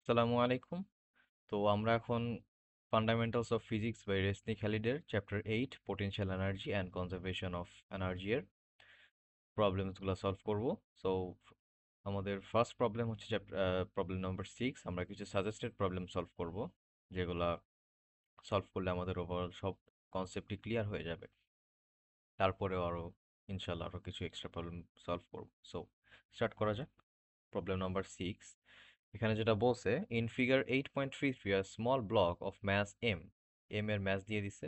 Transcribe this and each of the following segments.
আসসালামু আলাইকুম। তো আমরা এখন ফান্ডামেন্টালস অফ ফিজিক্স বাই রেসনি খালিদের chapter 8 potential energy and conservation of energy এর প্রবলেমসগুলো সলভ করব। সো আমাদের ফার্স্ট প্রবলেম হচ্ছে প্রবলেম নাম্বার 6। আমরা কিছু সাজেস্টেড প্রবলেম সলভ করব, যেগুলা সলভ করলে আমাদের ওভারঅল সব কনসেপ্টই ক্লিয়ার হয়ে যাবে। তারপরেও আরও ইনশাল্লাহ আরও কিছু এক্সট্রা প্রবলেম সলভ করব। সো স্টার্ট করা যাক। প্রবলেম নাম্বার 6, এখানে যেটা বলছে, in figure 8.33 a small block of mass M, M এর ম্যাস দিয়ে দিছে,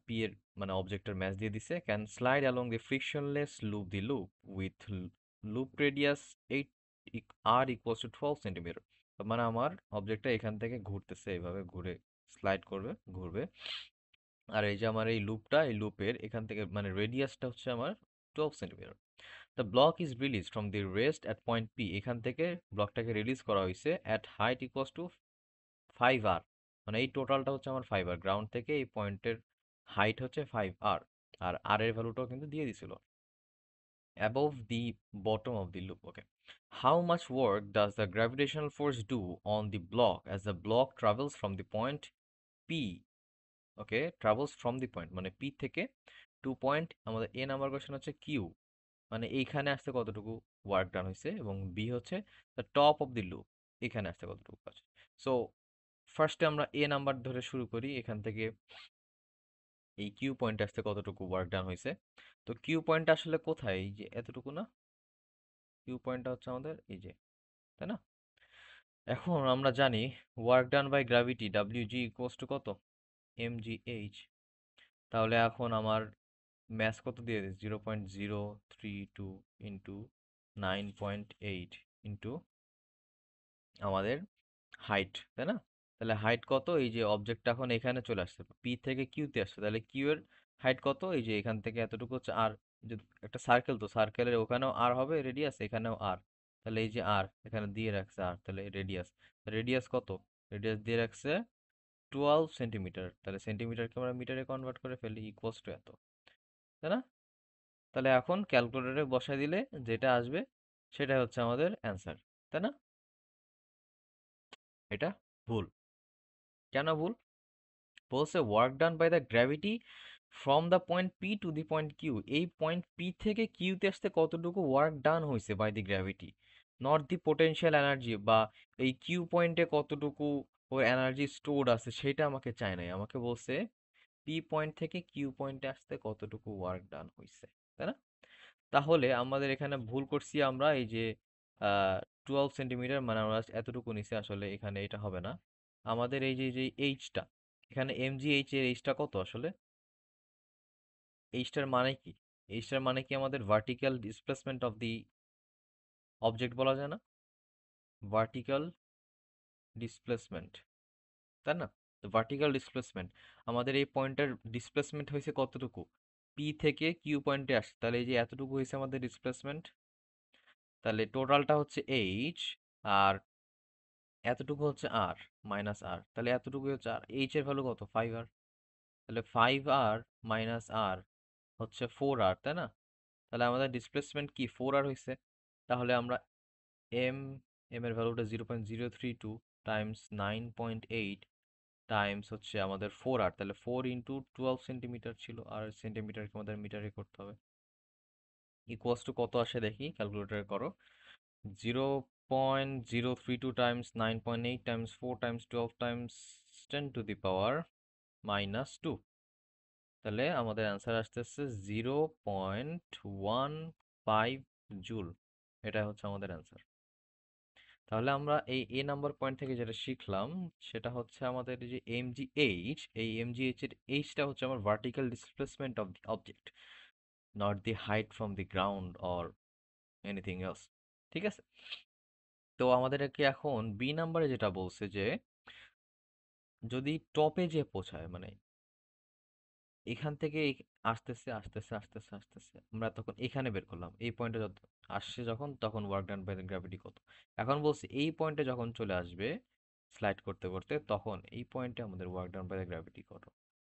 পি এর মানে অবজেক্টের ম্যাস দিয়ে দিছে, can slide along the frictionless loop the loop with loop radius 8 R equals to 12 centimetre. মানে আমার অবজেক্টটা এখান থেকে ঘুরতেছে, এইভাবে ঘুরে স্লাইড করবে, ঘুরবে। আর এই যে আমার এই লুপটা, এই লুপের এখান থেকে মানে রেডিয়াসটা হচ্ছে আমার 12 centimetre. The block is release from the rest at point P, এখান থেকে ব্লকটাকে রিলিজ করা হয়েছে অ্যাট হাইট ইকুয়ালস টু 5 আর। মানে এই টোটালটা হচ্ছে আমার 5 আর, গ্রাউন্ড থেকে এই পয়েন্টের হাইট হচ্ছে 5 আর। আর আর এর ভ্যালুটাও কিন্তু দিয়ে দিছিল, above the bottom of the loop. Okay, how much work does the gravitational force do on the block as the block travels from the point P. Okay, travels from the point মানে P থেকে two point, আমাদের এ number question হচ্ছে Q, মানে এইখানে আসতে কতটুকু work done হয়েছে, এবং বি হচ্ছে the top of the loop, এখানে আসতে কতটুকু আছে। সো ফার্স্টে আমরা এ নাম্বার ধরে শুরু করি, এখান থেকে এই কিউ পয়েন্ট আসতে কতটুকু ওয়ার্ক ডান হয়েছে। তো কিউ পয়েন্ট আসলে কোথায়, এই যে এতটুকু না, কিউ পয়েন্টটা হচ্ছে আমাদের এই যে, তাই না? এখন আমরা জানি work done by gravity W G equals to কত, এম জি এইচ। তাহলে এখন আমার ম্যাস কত দিয়ে দিস, 0.032 ইন্টু 9.8 ইন্টু আমাদের হাইট, তাই না? তাহলে হাইট কত, এই যে অবজেক্টটা এখন এখানে চলে আসছে, পি থেকে কিউতে আসছে, তাহলে কিউ এর হাইট কত, এই যে এখান থেকে এতটুকু হচ্ছে আর। যে একটা সার্কেল, তো সার্কেলের ওখানেও আর হবে রেডিয়াস, এখানেও আর, তাহলে এই যে আর এখানে দিয়ে রাখছে আর, তাহলে রেডিয়াস, রেডিয়াস কত, রেডিয়াস দিয়ে রাখছে 12 সেন্টিমিটার, তাহলে সেন্টিমিটারকে আমরা মিটারে কনভার্ট করে ফেলি, ইকুয়ালস টু এত, তাই না? তাহলে এখন ক্যালকুলেটরে বসাই দিলে যেটা আসবে সেটা হচ্ছে আমাদের অ্যান্সার, তাই না? এটা ভুল। কেন ভুল? বলছে work done by the gravity from the point P to the point Q, এই পয়েন্ট পি থেকে কিউতে আসতে কতটুকু ওয়ার্ক ডান হয়েছে by the gravity, not the potential energy, বা এই কিউ পয়েন্টে কতটুকু ওর এনার্জি স্টোর্ড আছে সেটা আমাকে চায় নাই, আমাকে বলছে পি পয়েন্ট থেকে কিউ পয়েন্টে আসতে কতটুকু ওয়ার্ক ডান হয়েছে, তাই না? তাহলে আমাদের এখানে ভুল করছি আমরা, এই যে 12 সেন্টিমিটার, মানে আমরা এতটুকু নিচে, আসলে এখানে এটা হবে না। আমাদের এই যে এইচটা, এখানে এম জি এইচ এর এইচটা কত আসলে, এইচটার মানে কি, এইচটার মানে কি আমাদের vertical displacement of the object বলা যায় না, ভার্টিক্যাল ডিসপ্লেসমেন্ট, তাই না? তো ভার্টিক্যাল ডিসপ্লেসমেন্ট, আমাদের এই পয়েন্টের ডিসপ্লেসমেন্ট হয়েছে কতটুকু, পি থেকে কিউ পয়েন্টে আসছে, তাহলে এই যে এতটুকু হয়েছে আমাদের ডিসপ্লেসমেন্ট, তাহলে টোটালটা হচ্ছে এইচ, আর এতটুকু হচ্ছে আর, মাইনাস আর, তাহলে এতটুকু হচ্ছে আর, এইচ এর ভ্যালু কত, 5 আর, তাহলে 5 আর মাইনাস আর হচ্ছে 4 আর, তাই না? তাহলে আমাদের ডিসপ্লেসমেন্ট কি, 4 আর হয়েছে। তাহলে আমরা এম, এম এর ভ্যালুটা 0.032 টাইমস 9.8 টাইমস হচ্ছে আমাদের 4 আর, তাহলে 4 × 12 সেন্টিমিটার ছিল, আর সেন্টিমিটারকে আমাদের মিটারে করতে হবে, ইকুয়ালস টু কত আসে দেখি, ক্যালকুলেটরে করো। 0.032 টাইমস 9.8 টাইমস 4 টাইমস 12 টাইমস 10⁻⁻², তাহলে আমাদের অ্যান্সার আসতেছে 0.15 জুল। এটা হচ্ছে আমাদের অ্যান্সার। তাহলে আমরা এই এ নাম্বার পয়েন্ট থেকে যেটা শিখলাম সেটা হচ্ছে আমাদের এই যে এম জি এইচ, এই এম জি এইচ এর এইচটা হচ্ছে আমার vertical displacement of the object, not the height from the ground or anything else. ঠিক আছে? তো আমাদেরকে এখন বি নাম্বারে যেটা বলছে যে যদি টপে যে পৌঁছায়, মানে এখান থেকে আসতেছে আসতেছে আসতেছে আসতেছে, আমরা তখন এখানে বের করলাম এই পয়েন্টে যত আসছে, যখন তখন ওয়ার্ক ডান বাই গ্র্যাভিটি কত। এখন বলছি এই পয়েন্টে যখন চলে আসবে স্লাইড করতে করতে, তখন এই পয়েন্টে আমাদের ওয়ার্ক ডান বাই গ্র্যাভিটি কত।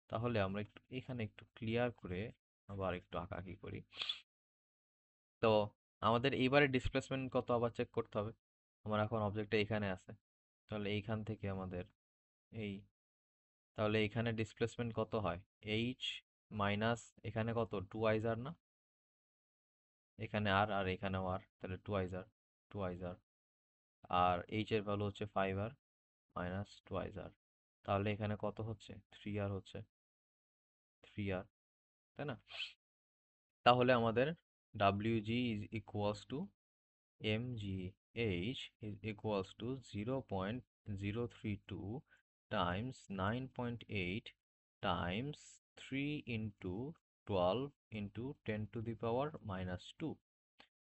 তাহলে আমরা একটু এখানে একটু ক্লিয়ার করে আবার একটু আঁকাআঁকি করি। তো আমাদের এইবারে ডিসপ্লেসমেন্ট কত আবার চেক করতে হবে, আমার এখন অবজেক্টটা এখানে আছে, তাহলে এইখান থেকে আমাদের এই, তাহলে এখানে ডিসপ্লেসমেন্ট কত হয়? এইচ মাইনাস এখানে কত, 2 আর না, এখানে আর এখানেও আর, তাহলে 2 আর আর এইচ এর ভ্যালু হচ্ছে 5 আর মাইনাস 2 আর, তাহলে এখানে কত হচ্ছে? 3 আর হচ্ছে, 3 আর, তাই না? তাহলে আমাদের WG is equals to MGH is equals to 0.032 times 9.8 times 3 into 12 into 10 to the power minus 2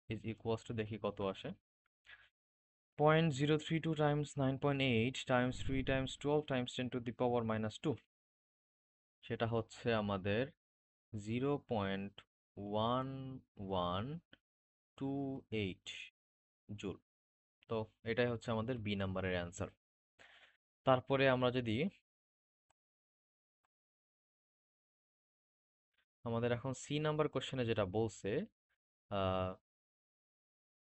is equals to, দেখি কত আসে, 0.032 times 9.8 times 3 times 12 times 10 to the power minus 2, সেটা হচ্ছে আমাদের 0.1128 জুল। তো এটাই হচ্ছে আমাদের বি নাম্বারের অ্যান্সার। তারপরে আমরা যদি আমাদের এখন সি নাম্বার কোশ্চেনে যেটা বলছে, আহ,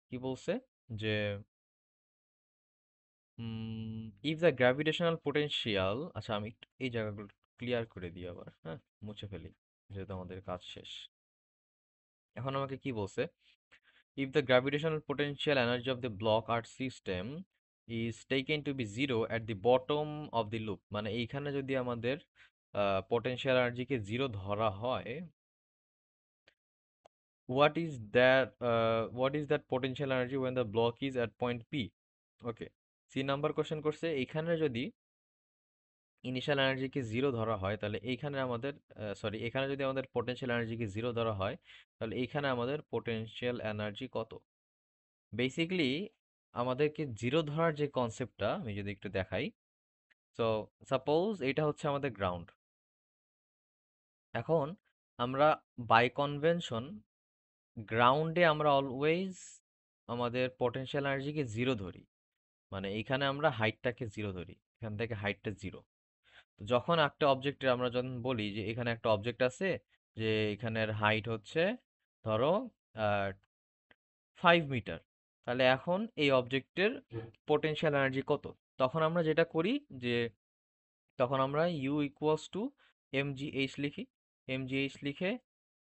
কি বলছে যে ইফ দ্য গ্র্যাভিটেশনাল পোটেনশিয়াল, আচ্ছা আমি একটু এই জায়গাগুলো ক্লিয়ার করে দিই আবার, হ্যাঁ, মুছে ফেলি যেহেতু আমাদের কাজ শেষ। এখন আমাকে কি বলছে, if the gravitational potential energy of the block earth system is taken to be zero at the bottom of the loop, মানে এইখানে যদি আমাদের potential energy কে জিরো ধরা হয়, what is that potential energy when the block is at point P? Okay, C number question করছে এইখানে যদি initial এনার্জিকে zero ধরা হয় তাহলে এইখানে আমাদের, সরি, এখানে যদি আমাদের পোটেনশিয়াল এনার্জিকে জিরো ধরা হয় তাহলে এইখানে আমাদের পোটেনশিয়াল এনার্জি কত? বেসিক্যালি আমাদেরকে জিরো ধরার যে কনসেপ্টটা আমি যদি একটু দেখাই, সো সাপোজ এটা হচ্ছে আমাদের গ্রাউন্ড। এখন আমরা বাই কনভেনশন গ্রাউন্ডে আমরা অলওয়েজ আমাদের পটেনশিয়াল এনার্জিকে জিরো ধরি, মানে এখানে আমরা হাইটটাকে জিরো ধরি, এখান থেকে হাইটটা জিরো। তো যখন একটা অবজেক্টের আমরা যখন বলি যে এখানে একটা অবজেক্ট আছে, যে এখানের হাইট হচ্ছে ধরো 5 মিটার, তাহলে এখন এই অবজেক্টের পোটেনশিয়াল এনার্জি কত? তখন আমরা যেটা করি যে তখন আমরা ইউ ইকুয়ালস টু এমজিএইচ লিখি, এমজিএইচ লিখে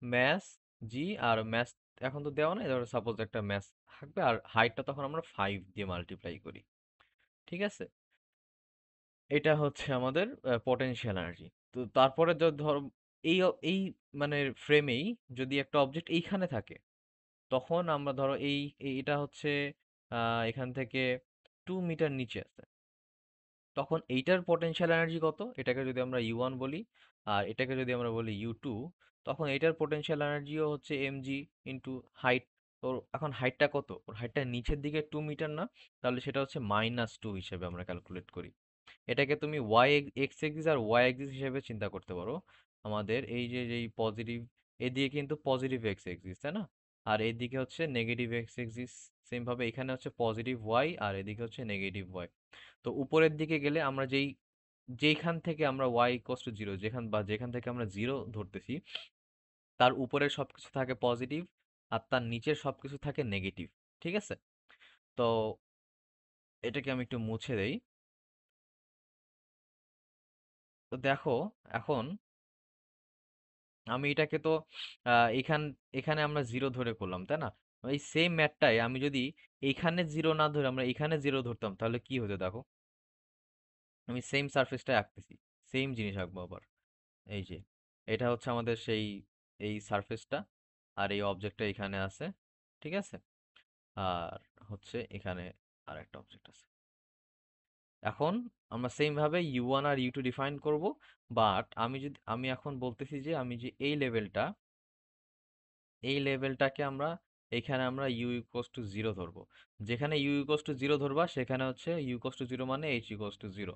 ম্যাস জি আর ম্যাস, এখন তো দেওয়া নাই, ধরো সাপোজ একটা ম্যাস থাকবে আর হাইটটা তখন আমরা 5 দিয়ে মাল্টিপ্লাই করি, ঠিক আছে? এটা হচ্ছে আমাদের পটেনশিয়াল এনার্জি। তো তারপরে ধর এই মানে ফ্রেমেই যদি একটা অবজেক্ট এইখানে থাকে, তখন আমরা ধরো এটা হচ্ছে এখান থেকে 2 মিটার নিচে আছে, তখন এইটার পটেনশিয়াল এনার্জি কত? এটাকে যদি আমরা ইউ 1 বলি আর এটাকে যদি আমরা বলি ইউ 2, তখন এটার পটেনশিয়াল এনার্জিও হচ্ছে এমজি ইন্টু হাইট। তো এখন হাইটটা কত? ওর হাইটটা নিচের দিকে 2 মিটার না, তাহলে সেটা হচ্ছে -2 হিসেবে আমরা ক্যালকুলেট করি। এটাকে তুমি এক্স এক্সিস আর ওয়াই এক্সিস হিসেবে চিন্তা করতে পারো। আমাদের এই যে যেই পজিটিভ, এদিকে কিন্তু পজিটিভ এক্স এক্সিস, তাই না? আর এদিকে হচ্ছে নেগেটিভ এক্স এক্সিস। সেম ভাবে এখানে হচ্ছে পজিটিভ ওয়াই আর এদিকে হচ্ছে নেগেটিভ ওয়াই। তো উপরের দিকে গেলে আমরা যেইখান থেকে আমরা ওয়াই ইকুয়ালস টু জিরো, যেখান থেকে আমরা জিরো ধরতেছি, তার উপরের সবকিছু থাকে পজিটিভ আর তার নিচের সবকিছু থাকে নেগেটিভ, ঠিক আছে? তো এটাকে আমি একটু মুছে দেই। তো দেখো এখন আমি এটাকে তো এখানে আমরা জিরো ধরে করলাম, তাই না? এই সেম ম্যাথটাই আমি যদি এইখানে জিরো না ধরে আমরা এখানে জিরো ধরতাম তাহলে কি হতো দেখো। আমি সেম সারফেসটাই আঁকতেছি, সেম জিনিস আঁকবো আবার। এই যে এটা হচ্ছে আমাদের সেই এই সারফেসটা, আর এই অবজেক্টটা এখানে আছে, ঠিক আছে? আর হচ্ছে এখানে আর একটা অবজেক্ট আছে। এখন আমরা সেম ভাবে ইউ 1 আর ইউ 2 ডিফাইন করব, বাট আমি এখন বলতেছি যে আমি যে এই লেভেলটাকে আমরা এখানে আমরা ইউ ইকুয়ালস টু জিরো ধরবো। যেখানে ইউ ইকুয়ালস টু জিরো ধরবা সেখানে হচ্ছে ইউ ইকুয়ালস টু জিরো মানে এইচ ইকুয়ালস টু জিরো,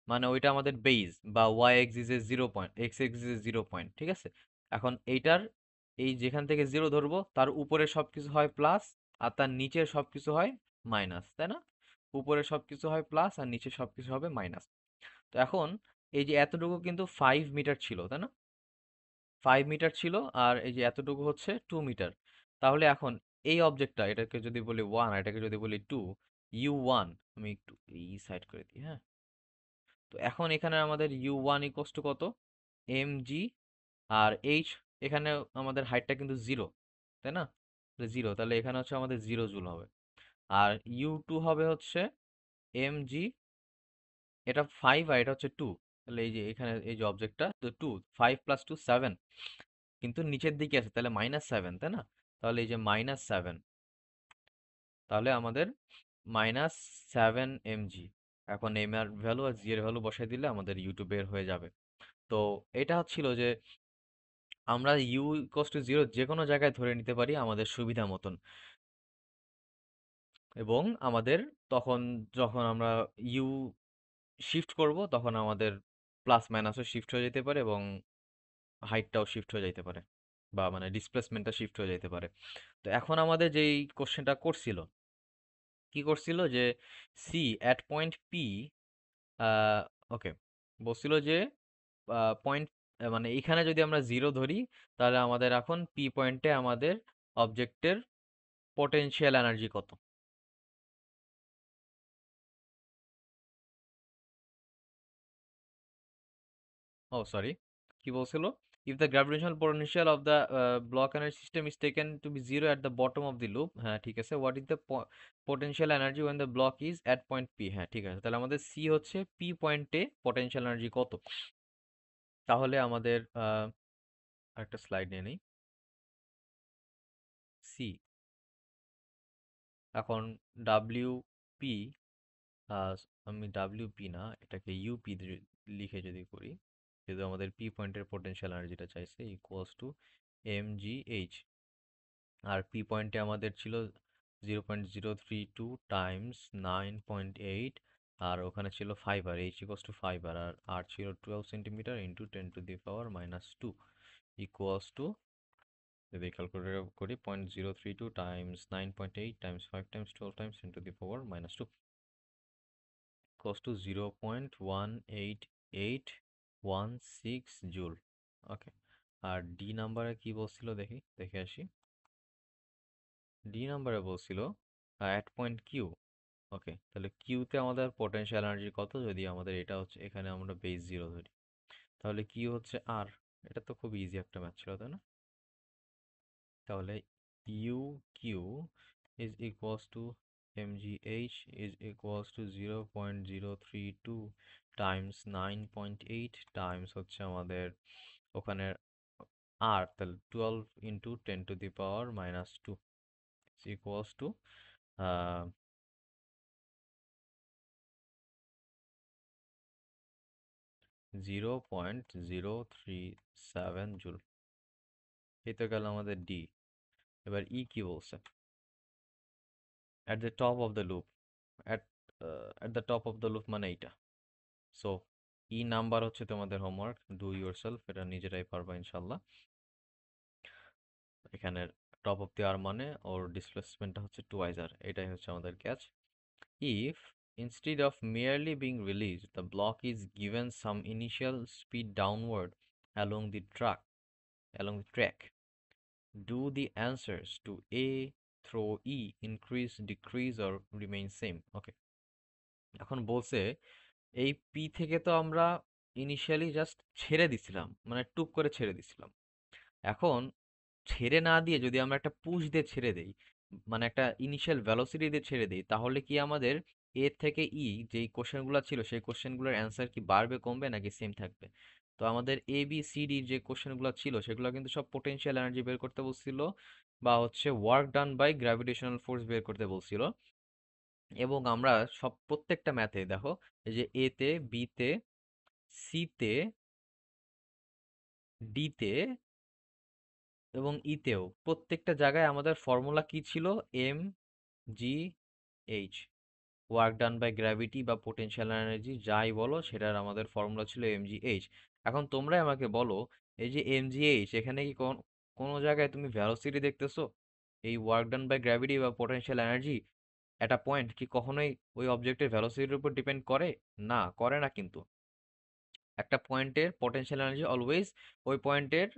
মানে ওইটা আমাদের বেস বা ওয়াই এক্সিসের 0 পয়েন্ট, এক্স এক্সিসের 0 পয়েন্ট, ঠিক আছে? এখন এইটার এই যেখান থেকে জিরো ধরবো তার উপরে সবকিছু হয় প্লাস আর তার নিচের সবকিছু হয় মাইনাস, তাই না? উপরে সবকিছু হয় প্লাস আর নিচে সবকিছু হবে মাইনাস। তো এখন এই যে এতটুকু কিন্তু 5 মিটার ছিল, তাই না? 5 মিটার ছিল আর এই যে এতটুকু হচ্ছে 2 মিটার। তাহলে এখন এই অবজেক্টটা, এটাকে যদি বলি 1 আর এটাকে যদি বলি 2, U1, আমি একটু এই সাইড করে দিই, হ্যাঁ। তো এখন এখানে আমাদের U1 ইকোয়াস টু কত, mg, আর h, এখানে আমাদের হাইটটা কিন্তু জিরো, তাই না? জিরো, তাহলে এখানে হচ্ছে আমাদের 0 জুল হবে। আর U2 হবে হচ্ছে mg, এটা 5 আর এটা হচ্ছে 2, তাহলে এই যে এখানে এই যে অবজেক্টটা তো 2, 5 প্লাস 2 7, কিন্তু নিচের দিকে আছে তাহলে -7, তাই না? তাহলে এই যে -7, তাহলে আমাদের -7 mg। এখন এম এর ভ্যালু আর জি এর ভ্যালু বসাই দিলে আমাদের ইউটিউব বের হয়ে যাবে। তো এটা হচ্ছিল যে আমরা ইউ ইকোয়াস টু জিরো যে কোনো জায়গায় ধরে নিতে পারি আমাদের সুবিধা মতন, এবং আমাদের তখন যখন আমরা ইউ শিফট করব তখন আমাদের প্লাস মাইনাসও শিফট হয়ে যেতে পারে, এবং হাইটটাও শিফট হয়ে যাইতে পারে, বা মানে ডিসপ্লেসমেন্টটা শিফট হয়ে যাইতে পারে। তো এখন আমাদের যেই কোশ্চেনটা করছিল, কি করছিল যে সি অ্যাট পয়েন্ট পি, ওকে, বলছিল যে পয়েন্ট, মানে এখানে যদি আমরা জিরো ধরি তাহলে আমাদের এখন পি পয়েন্টে আমাদের অবজেক্টের পোটেনশিয়াল এনার্জি কত। ও সরি, কি বলছিল, if the gravitational potential of the block energy system is taken to be zero at the bottom of the loop, হ্যাঁ ঠিক আছে, what is the potential energy when the block is at point P, হ্যাঁ ঠিক আছে, তাহলে আমাদের C হচ্ছে P পয়েন্টে পোটেনশিয়াল এনার্জি কত। তাহলে আমাদের একটা স্লাইড নিয়ে নিই। সি, এখন ডাব্লিউ পি, আমি ডাব্লিউ পি না, এটাকে ইউপি লিখে যদি করি, যেহেতু আমাদের পি পয়েন্টের পোটেনশিয়াল এনার্জিটা চাইছে, equals to M G H. আর পি পয়েন্টে আমাদের ছিল 0.032 টাইমস 9.8, আর ওখানে ছিল ফাইবার, এইচ ইকুয়ালস টু ফাইবার, আর আর ছিল 12 সেন্টিমিটার ইন্টু 10⁻⁻2, ইকুয়ালস টু, যদি ক্যালকুলেট করি, 0.032 times 9.8 times 5 times 12 times 10⁻⁻2, close to 0.18816 জুল। ওকে, আর ডি নাম্বারে কি বলছিল দেখি, দেখে আসি। ডি নাম্বারে বলছিল অ্যাট পয়েন্ট কিউ। ওকে, তাহলে কিউতে আমাদের পোটেনশিয়াল এনার্জি কত, যদি আমাদের এটা হচ্ছে, এখানে আমরা বেস জিরো ধরি, তাহলে কিউ হচ্ছে আর। এটা তো খুব ইজি একটা ম্যাথ ছিল, তাই না? তাহলে U Q is equals to mgh is equals to 0.032 times 9.8 times হচ্ছে আমাদের ওখানে আর, তাহলে 12 ইন্টু 10⁻⁻2 ইকুয়ালস টু 0.037 জুল। এই তো গেল আমাদের ডি। এবার ই কি বলছে, at the top of the loop, at at the top of the loop মানে এইটা। সো ই নাম্বার হচ্ছে তোমাদের হোমওয়ার্ক, ডু ইউর সেলফ, এটা নিজেরাই পারবা ইনশাল্লাহ। এখানে টপ অফ দি আর মানে ওর ডিসপ্লেসমেন্টটা হচ্ছে টুয়াইজ আর, এটাই হচ্ছে আমাদের catch. If instead of merely being released, the block is given some initial speed downward along the track, do the answers to A through E increase, decrease or remain same? Okay, এখন বলছে এই P থেকে তো আমরা initially just ছেড়ে দিছিলাম, মানে টুপ করে ছেড়ে দিছিলাম। এখন ছেড়ে না দিয়ে যদি আমরা একটা পুশ দিয়ে ছেড়ে দেই, মানে একটা ইনিশিয়াল ভেলোসিটি দিয়ে ছেড়ে দেই, তাহলে কি আমাদের এ থেকে ই যেই কোশ্চেনগুলো ছিল সেই কোশ্চেনগুলোর অ্যান্সার কি বাড়বে, কমবে, নাকি সেম থাকবে? তো আমাদের এ বি সি ডি যে কোশ্চেনগুলো ছিল সেগুলো কিন্তু সব পোটেনশিয়াল এনার্জি বের করতে বলছিল, বা হচ্ছে work done by gravitational force বের করতে বলছিল। এবং আমরা সব প্রত্যেকটা ম্যাথে দেখো, এই যে এ তে, বি তে, সি তে, ডি তে এবং ইতেও প্রত্যেকটা জায়গায় আমাদের ফর্মুলা কি ছিল, M G H, work done by gravity বা পোটেনশিয়াল এনার্জি যাই বলো, সেটার আমাদের ফর্মুলা ছিল এম জি এইচ। এখন তোমরাই আমাকে বলো, এই যে এম জি এইচ, এখানে কি কোনো জায়গায় তুমি ভ্যালোসিটি দেখতেছো? এই ওয়ার্ক ডান বাই গ্র্যাভিটি বা পোটেনশিয়াল এনার্জি একটা পয়েন্ট কি কখনোই ওই অবজেক্টের ভ্যালোসিটির উপর ডিপেন্ড করে? না, করে না কিন্তু। একটা পয়েন্টের পোটেনশিয়াল এনার্জি অলওয়েজ ওই পয়েন্টের,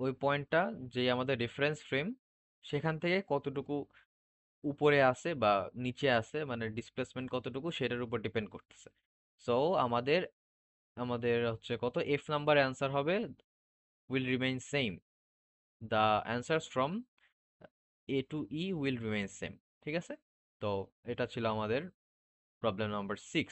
ওই পয়েন্টটা যে আমাদের রেফারেন্স ফ্রেম, সেখান থেকে কতটুকু উপরে আছে বা নিচে আছে, মানে ডিসপ্লেসমেন্ট কতটুকু সেটার উপর ডিপেন্ড করতেছে। সো আমাদের আমাদের হচ্ছে কত, এফ নাম্বার অ্যান্সার হবে will remain same, the answers from A to E will remain same. ঠিক আছে, তো এটা ছিল আমাদের প্রবলেম নাম্বার 6।